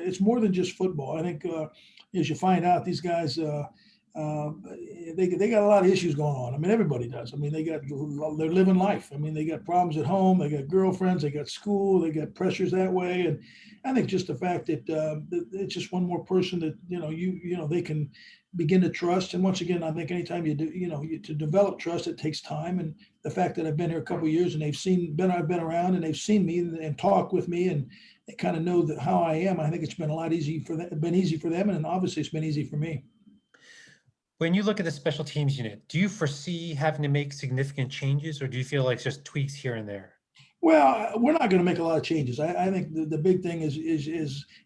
it's more than just football. I think as you find out, these guys they got a lot of issues going on. I mean, everybody does. I mean, they're living life. I mean, they got problems at home. They got girlfriends. They got school. They got pressures that way. And I think just the fact that it's just one more person that they can begin to trust. And once again, I think anytime you do, to develop trust, it takes time. And the fact that I've been here a couple of years and I've been around and they've seen me and talk with me and they kind of know how I am. I think it's been a lot easy for them. Been easy for them, and obviously it's been easy for me. When you look at the special teams unit, do you foresee having to make significant changes, or do you feel like it's just tweaks here and there? Well, we're not going to make a lot of changes. I think the big thing is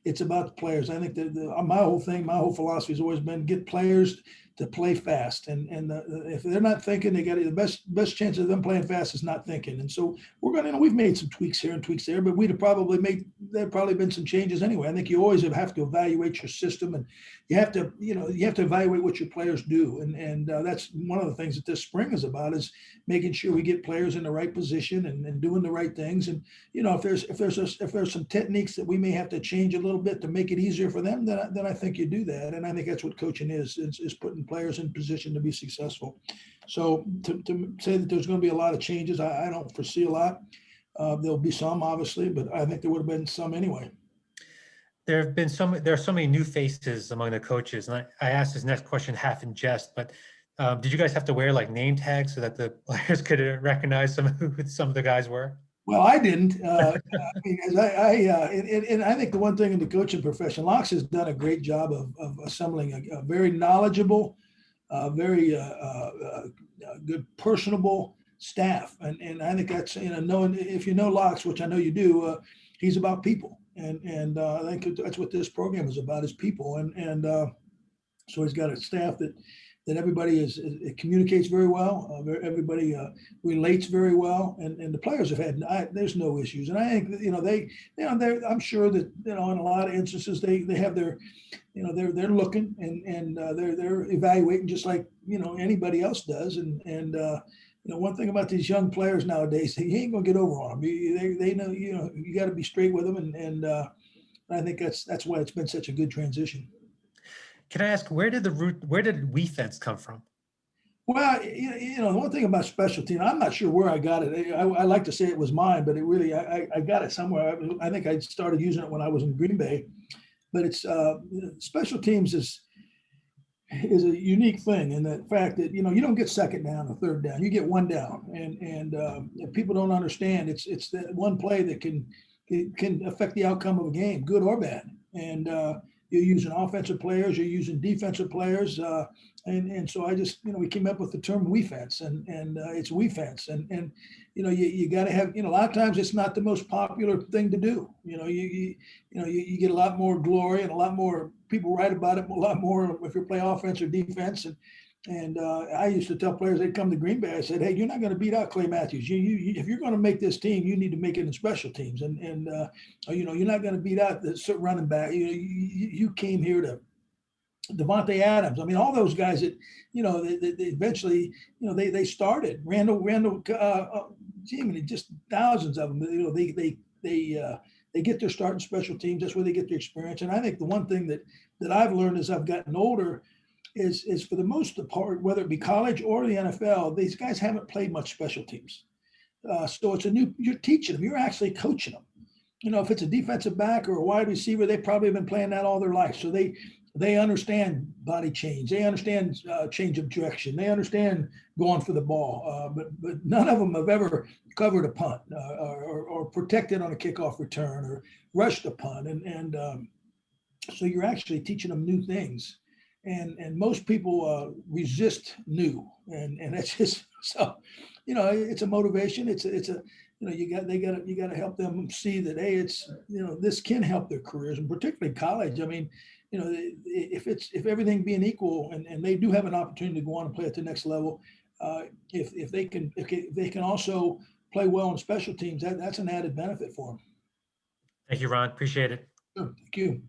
it's about the players. I think that my whole philosophy has always been get players to play fast, and if they're not thinking, they got the best chance of them playing fast is not thinking. And so we're going to, we've made some tweaks here and tweaks there, but there've probably been some changes anyway. I think you always have to evaluate your system, and you have to evaluate what your players do, and that's one of the things that this spring is about, is making sure we get players in the right position and doing the right things. And if there's some techniques that we may have to change a little bit to make it easier for them, then I think you do that. And I think that's what coaching is putting players in position to be successful. So to say that there's going to be a lot of changes, I don't foresee a lot. There'll be some, obviously, but I think there would have been some anyway. There are so many new faces among the coaches, and I asked this next question half in jest, but did you guys have to wear like name tags so that the players could recognize who some of the guys were? Well, I didn't. I mean, and I think the one thing in the coaching profession, Locks has done a great job of assembling a very knowledgeable, very good, personable staff. And I think that's, knowing, if you know Locks, which I know you do, he's about people. And I think that's what this program is about, is people. And so he's got a staff that everybody it communicates very well. Everybody relates very well, and the players have had. There's no issues, and I think I'm sure that in a lot of instances they have their, they're looking and they're evaluating just like anybody else does, and one thing about these young players nowadays, he ain't gonna get over on them. They know you got to be straight with them, and I think that's why it's been such a good transition. Can I ask, where did WeFence come from? Well, the one thing about special team, I'm not sure where I got it. I like to say it was mine, but it really, I got it somewhere. I think I started using it when I was in Green Bay. But it's special teams is a unique thing in the fact that you don't get second down or third down, you get one down, and people don't understand. It's that one play that can affect the outcome of a game, good or bad, and you're using offensive players, you're using defensive players, and so I just we came up with the term WeFence, and it's WeFence, and you got to have a lot of times it's not the most popular thing to do. You get a lot more glory and a lot more people write about it a lot more if you play offense or defense, and I used to tell players, they'd come to Green Bay, I said, hey, you're not going to beat out Clay Matthews. You if you're going to make this team, you need to make it in special teams, and you're not going to beat out the running back. You came here to Devontae Adams. I mean, all those guys that they eventually they started. Randall, just thousands of them. They get their start in special teams. That's where they get their experience. And I think the one thing that I've learned as I've gotten older is for the most part, whether it be college or the NFL, these guys haven't played much special teams. So it's you're teaching them, you're actually coaching them. If it's a defensive back or a wide receiver, they probably have been playing that all their life. So they understand body change. They understand change of direction. They understand going for the ball. But none of them have ever covered a punt or protected on a kickoff return or rushed a punt. And so you're actually teaching them new things. And most people resist new, and that's just so. It's a motivation. It's a you got to help them see that, hey, it's this can help their careers, and particularly college. I mean, if everything being equal, and they do have an opportunity to go on and play at the next level, if they can also play well in special teams, that's an added benefit for them. Thank you, Ron. Appreciate it. Sure. Thank you.